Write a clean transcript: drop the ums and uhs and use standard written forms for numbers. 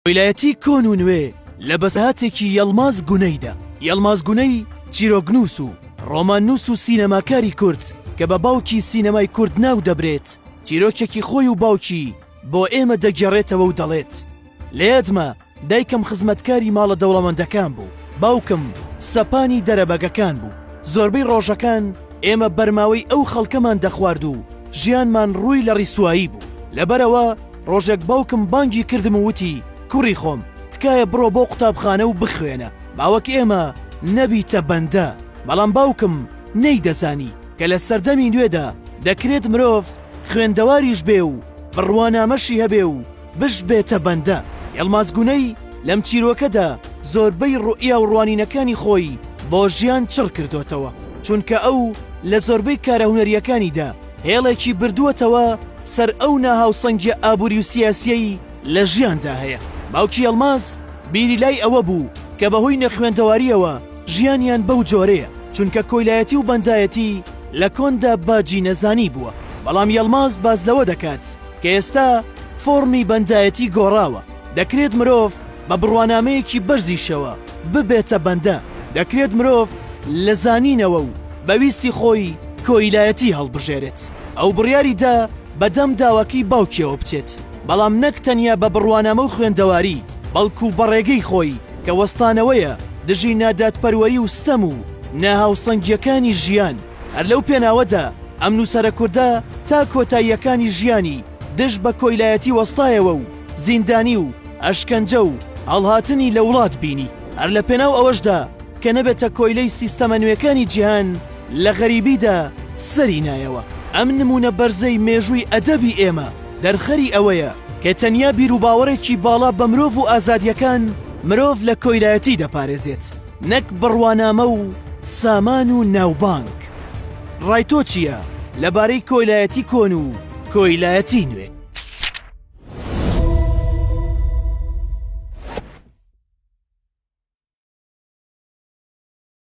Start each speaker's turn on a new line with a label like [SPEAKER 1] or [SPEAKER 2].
[SPEAKER 1] ویلایەتی کۆن و نوێ لە بەسەهاتێکی یەڵماز گونەیدا. یەڵماز گونەی چیرۆگنووس و ڕۆماننووس و سینەماکاری کورد کە بە باوکی سینەمای کورد ناو دەبرێت، چیرۆکێکی خۆی و باوکی بۆ ئێمە دەگێڕێتەوە و دەڵێت لە یادمە دایکم خزمەتکاری ماڵە دەوڵەمەندەکان بوو، باوکم سەپانی دەرەبەگەکان بوو. زۆربەی ڕۆژەکان ئێمە بەرماوەی ئەو خەڵکەمان دەخوارد و ژیانمان ڕووی لە ڕیسوایی بوو. لەبەرەوە ڕۆژێک باوکم بانگی کردم و وتی کوڕی خۆم تکایە بڕۆ بۆ قوتابخانە و بخوێنە، باوەک ئێمە نەبیتە بەندە. بەڵام باوکم نەیدەزانی کە لە سەردەمی نوێدا دەکرێت مرۆڤ خوێندەواریش بێ و بڕوانامەشی هەبێ و بش بێتە بەندە. یەڵماز گونەی لەم چیرۆکەدا زۆربەی ڕوئیا و ڕوانینەکانی خۆی بۆ ژیان چڕ کردوتەوە، چونکە ئەو لە زۆربەی کارە هونەریەکانیدا هێڵێکی بردووەتەوە سەر ئەو ناهاوسەنگی ئابووری و سیاسیەی لە ژیاندا هەیە. باوکی یەڵماز بیری لای ئەوە بوو کە بەهۆی نەخوێندەواریەوە ژیانیان بەو جۆرەیە، چونکە کۆیلایەتی و بەندایەتی لە کۆندا باجی نەزانی بووە. بەڵام یەڵماز باز لەوە دەکات کە ئێستا فۆرمی بەندایەتی گۆڕاوە، دەکرێت مرۆڤ بە بڕوانامەیەکی بەرزیشەوە ببێتە بەندە، دەکرێت مرۆڤ لە زانینەوە و بەویستی خۆی کۆیلایەتی هەڵبژێرێت. ئەو بڕیاریدا بەدەم داواکەی باوکیەوە بچێت، بەڵام نەک تەنیا بە بڕوانامە و خوێندەواری، بەڵکو بەڕێگەی خۆی کە وەستانەوەیە دژی ناداتپەروەری و ستەم و ناهاوسەنگیەکانی ژیان. هەر لەو پێناوەدا ئەم نووسەرە کوردە تا کۆتاییەکانی ژیانی دژ بە کۆیلایەتی وەستایەوە و زیندانی و ئەشکەنجە و هەڵهاتنی لە وڵات بینی. هەر لە پێناو ئەوەشدا کە نەبێتە کۆیلەی سیستەمە نوێەکانی جیهان لە غەریبیدا سەری نایەوە. ئەم نمونە بەرزەی مێژووی ئەدەبی ئێمە دەرخەری ئەوەیە کە تەنیا بیر و باوەڕێکی باڵا بە مرۆڤ و ئازادیەکان مرۆڤ لە کۆیلایەتی دەپارێزێت، نەک بڕوانامە و سامان و ناوبانک. ڕای تۆ چییە لەبارەی کۆیلایەتی کۆن و کۆیلایەتی نوێ؟